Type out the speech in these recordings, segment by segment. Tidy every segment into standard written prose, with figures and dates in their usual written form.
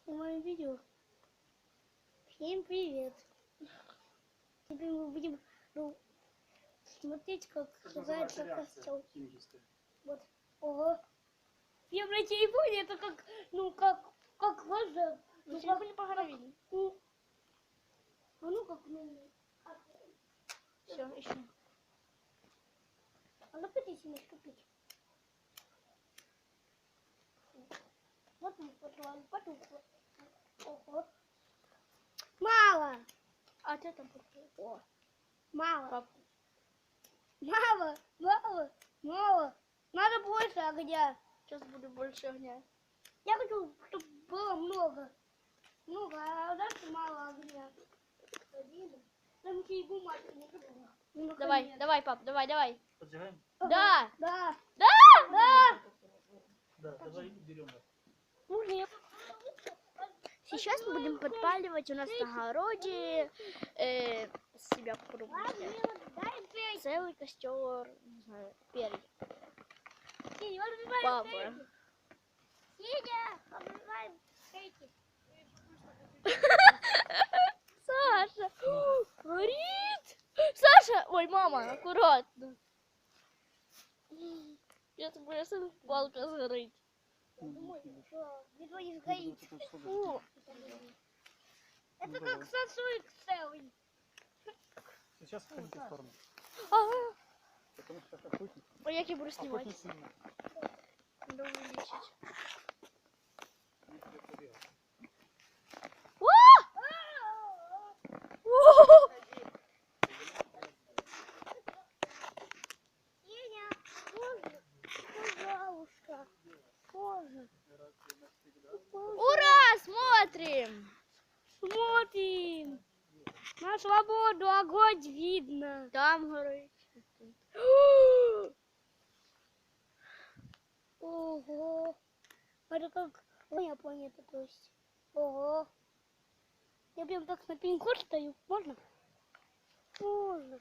на моем видео. Всем привет! Теперь мы будем смотреть, как называется костел. Вот. Ого. Я на телефоне это как, как глаза. На телефоне погано видно. Ну как, Все, еще. А ну пытайся наступить. Вот мы потрогали, потухло. Ого. Мало. А ты там попробуй. О. Мало. Пап. Мало. Надо больше огня. Сейчас будет больше огня. Я хочу, чтобы было много. Много, а дальше мало огня. Там еще и бумажки не было. Давай, пап, давай. Поджигаем? Да! Да. Да! Да, давай берем. Сейчас мы будем подпаливать у нас на огороде себя пробовать. Целый костер, не знаю, перья. Папа. Саша! Горит! Саша! Ой, мама, аккуратно. Сейчас будет палка сгорит. Не сгорит. Фу. Это как сосуд целый. Сейчас ходите в сторону. Ага. Потому что как охотник. Ой, як я буду снимать. Охотник сильно. Надо увеличить. Еня, пожалуйста. Можно. Ура! Смотрим! Смотрим. На свободу огонь видно. Там горит. Ого. Это как моя планета, то есть. Ого. Я прям так на пеньку стою. Можно? Можно.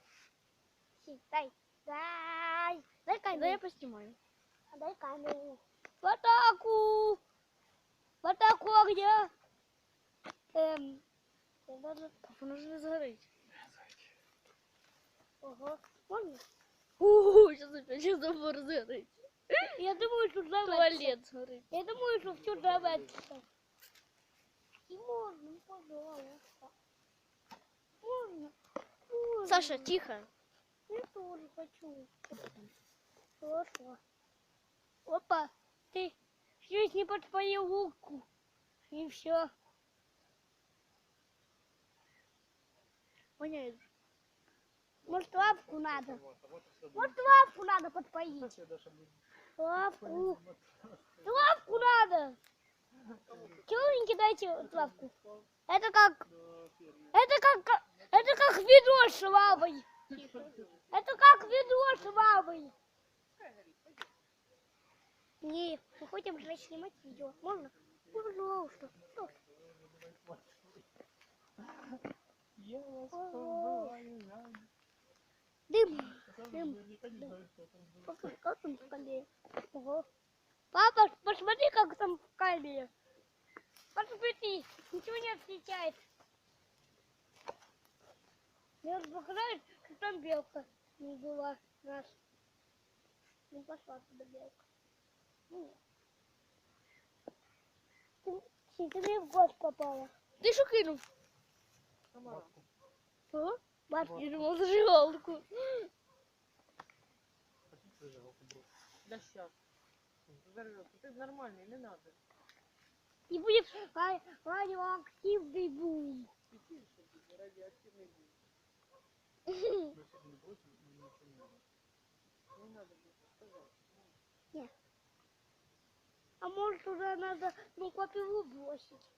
Дай. Дай Да камеру. я поснимаю. Дай камеру. В атаку. В атаку огня. Папа, нужно сгореть. Ого. Можно? Сейчас забор сгорит. Я думаю, что взорваться. Туалет сгорит. Я думаю, что все взорваться. И можно, пожалуйста. Можно. Саша, тихо. Я тоже хочу. Хорошо. Опа, ты чуть не подпалил луку. И все. Воняет. Может, лавку надо? Может, лавку надо подпалить? Лавку. Лавку надо. Чего вы не кидаете вот лавку? Это как ведро с лавой. Это как ведро с лавой. Не, мы хотим же снимать видео. Можно? Пожалуйста. Я вас поздравляю. Дым. Как там в камере? Ого. Папа, посмотри, как там в камере. Посмотри, ничего не отличает. Мне вот показалось, что там белка не была нас. Не пошла туда белка. Ты мне в глаз попала. Ты что кинул? А? Я думал, зажигалку. Да сейчас. Взорвется. Ты нормальный, не надо. И будет радиоактивный бум. Пети, чтобы радиоактивный был. Не надо будет, пожалуйста. Нет. А может туда надо копилу бросить?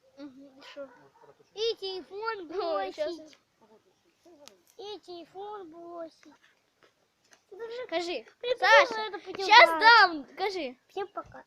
Что? И телефон бросить. Сейчас. И телефон бросить. Скажи. Придумала Саша, это сейчас подержать. дам. Скажи. Всем пока.